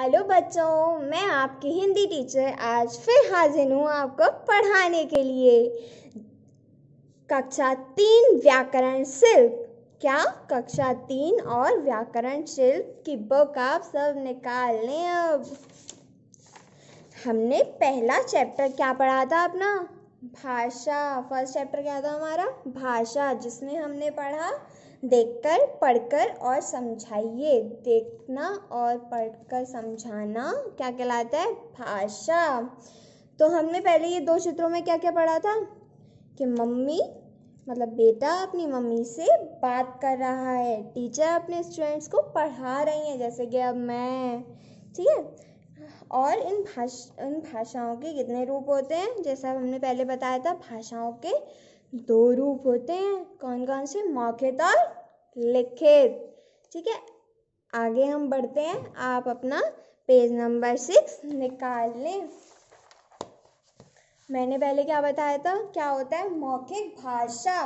Hello बच्चों, मैं आपकी हिंदी टीचर आज फिर हाजिर हूँ आपको पढ़ाने के लिए। कक्षा 3 व्याकरण शिल्प। क्या कक्षा 3 और व्याकरण शिल्प की बुक आप सब निकाल लें। अब हमने पहला चैप्टर क्या पढ़ा था अपना? भाषा। फर्स्ट चैप्टर क्या था हमारा? भाषा, जिसमें हमने पढ़ा देखकर, पढ़कर और समझाइए। देखना और पढ़कर समझाना क्या कहलाता है? भाषा। तो हमने पहले ये दो चित्रों में क्या क्या पढ़ा था कि मम्मी मतलब बेटा अपनी मम्मी से बात कर रहा है, टीचर अपने स्टूडेंट्स को पढ़ा रही हैं, जैसे कि अब मैं, ठीक है। और इन भाषाओं के कितने रूप होते हैं? जैसा हमने पहले बताया था, भाषाओं के 2 रूप होते हैं। कौन कौन से? मौखिक और लिखित, ठीक है। आगे हम बढ़ते हैं, आप अपना पेज नंबर 6 निकाल लें। मैंने पहले क्या बताया था? क्या होता है मौखिक भाषा?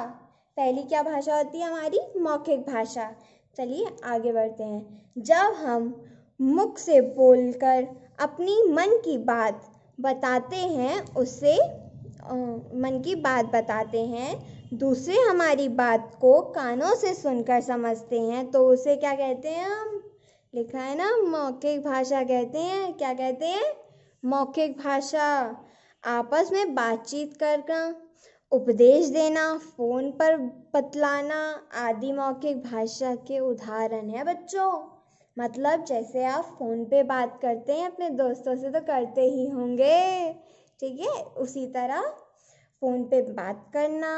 पहली क्या भाषा होती है हमारी? मौखिक भाषा। चलिए आगे बढ़ते हैं। जब हम मुख से बोलकर अपनी मन की बात बताते हैं, उसे मन की बात बताते हैं, दूसरे हमारी बात को कानों से सुनकर समझते हैं, तो उसे क्या कहते हैं? हम लिखा है ना, मौखिक भाषा कहते हैं। क्या कहते हैं? मौखिक भाषा। आपस में बातचीत करना, उपदेश देना, फोन पर बतलाना आदि मौखिक भाषा के उदाहरण है बच्चों। मतलब जैसे आप फ़ोन पे बात करते हैं अपने दोस्तों से, तो करते ही होंगे, ठीक है। उसी तरह फ़ोन पे बात करना,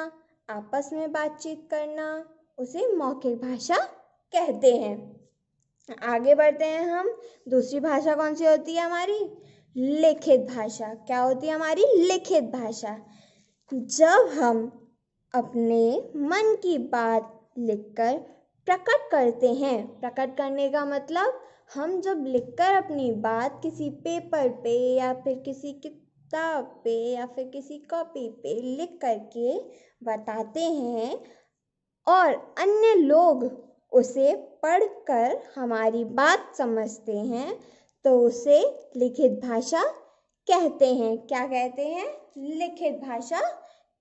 आपस में बातचीत करना, उसे मौखिक भाषा कहते हैं। आगे बढ़ते हैं हम। दूसरी भाषा कौन सी होती है हमारी? लिखित भाषा। क्या होती है हमारी? लिखित भाषा। जब हम अपने मन की बात लिखकर प्रकट करते हैं, प्रकट करने का मतलब हम जब लिखकर अपनी बात किसी पेपर पे या फिर किसी किताब पे या फिर किसी कॉपी पे लिख करके बताते हैं और अन्य लोग उसे पढ़कर हमारी बात समझते हैं, तो उसे लिखित भाषा कहते हैं। क्या कहते हैं? लिखित भाषा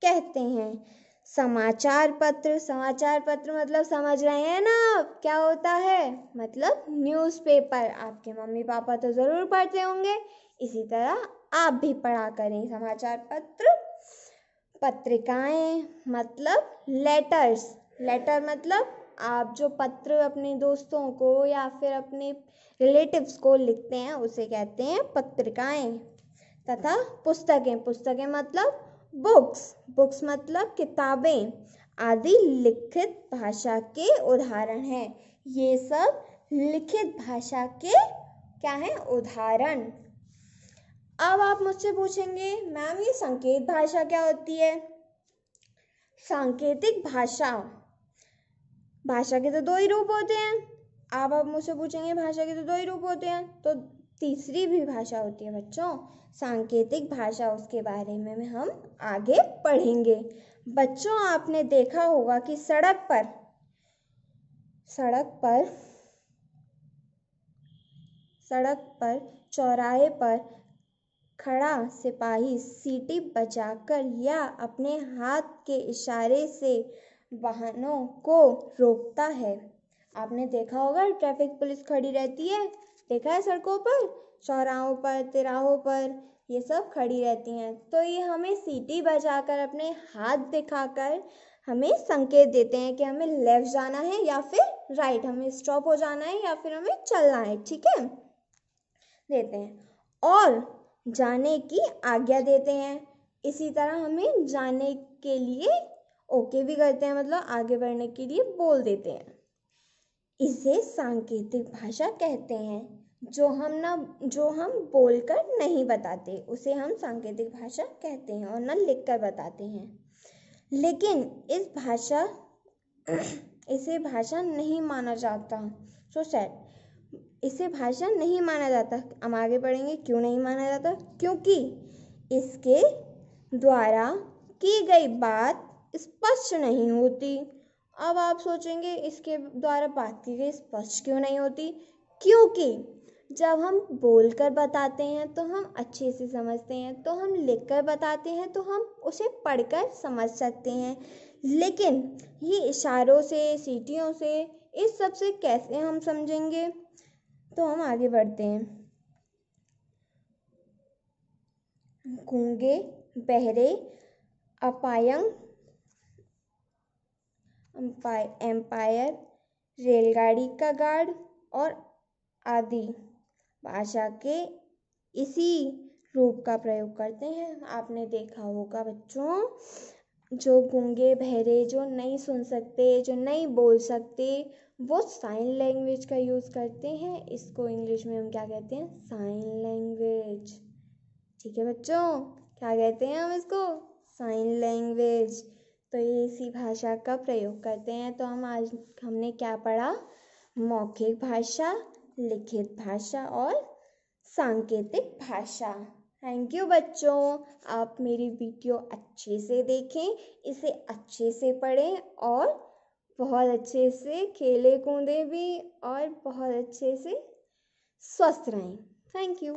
कहते हैं। समाचार पत्र। समाचार पत्र मतलब समझ रहे हैं ना आप? क्या होता है? मतलब न्यूज़पेपर। आपके मम्मी पापा तो ज़रूर पढ़ते होंगे, इसी तरह आप भी पढ़ा करें समाचार पत्र। पत्रिकाएं मतलब लेटर्स। लेटर मतलब आप जो पत्र अपने दोस्तों को या फिर अपने रिलेटिव्स को लिखते हैं, उसे कहते हैं पत्रिकाएं। तथा पुस्तकें। पुस्तकें मतलब बुक्स। बुक्स मतलब किताबें आदि लिखित भाषा के उदाहरण हैं। ये सब लिखित भाषा के क्या हैं? उदाहरण। अब आप मुझसे पूछेंगे, मैम ये संकेत भाषा क्या होती है? सांकेतिक भाषा। भाषा के तो 2 ही रूप होते हैं। आप मुझसे पूछेंगे भाषा के तो 2 ही रूप होते हैं, तो तीसरी भी भाषा होती है बच्चों, सांकेतिक भाषा। उसके बारे में हम आगे पढ़ेंगे। बच्चों आपने देखा होगा कि सड़क पर चौराहे पर खड़ा सिपाही सीटी बजाकर या अपने हाथ के इशारे से वाहनों को रोकता है। आपने देखा होगा ट्रैफिक पुलिस खड़ी रहती है, देखा है सड़कों पर, चौराहों पर, तिराहों पर, ये सब खड़ी रहती हैं। तो ये हमें सीटी बजाकर अपने हाथ दिखाकर हमें संकेत देते हैं कि हमें लेफ्ट जाना है या फिर राइट, हमें स्टॉप हो जाना है या फिर हमें चलना है, ठीक है, देते हैं। और जाने की आज्ञा देते हैं। इसी तरह हमें जाने के लिए ओके भी करते हैं, मतलब आगे बढ़ने के लिए बोल देते हैं। इसे सांकेतिक भाषा कहते हैं। जो हम बोलकर नहीं बताते, उसे हम सांकेतिक भाषा कहते हैं और न लिखकर बताते हैं। लेकिन इसे भाषा नहीं माना जाता। So sad. इसे भाषा नहीं माना जाता। हम आगे पढ़ेंगे क्यों नहीं माना जाता। क्योंकि इसके द्वारा की गई बात स्पष्ट नहीं होती। अब आप सोचेंगे इसके द्वारा बात की गई स्पष्ट क्यों नहीं होती? क्योंकि जब हम बोलकर बताते हैं तो हम अच्छे से समझते हैं, तो हम लिखकर बताते हैं तो हम उसे पढ़कर समझ सकते हैं। लेकिन ये इशारों से, सीटियों से, इस सब से कैसे हम समझेंगे? तो हम आगे बढ़ते हैं। गूंगे, बहरे, अपायंग, एम्पायर, रेलगाड़ी का गार्ड और आदि भाषा के इसी रूप का प्रयोग करते हैं। आपने देखा होगा बच्चों, जो गूंगे बहरे, जो नहीं सुन सकते, जो नहीं बोल सकते, वो साइन लैंग्वेज का यूज़ करते हैं। इसको इंग्लिश में हम क्या कहते हैं? Sign language. ठीक है बच्चों, क्या कहते हैं हम इसको? Sign language. तो ये इसी भाषा का प्रयोग करते हैं। तो हमने क्या पढ़ा? मौखिक भाषा, लिखित भाषा और सांकेतिक भाषा। थैंक यू बच्चों, आप मेरी वीडियो अच्छे से देखें, इसे अच्छे से पढ़ें और बहुत अच्छे से खेले कूदें भी और बहुत अच्छे से स्वस्थ रहें। Thank you.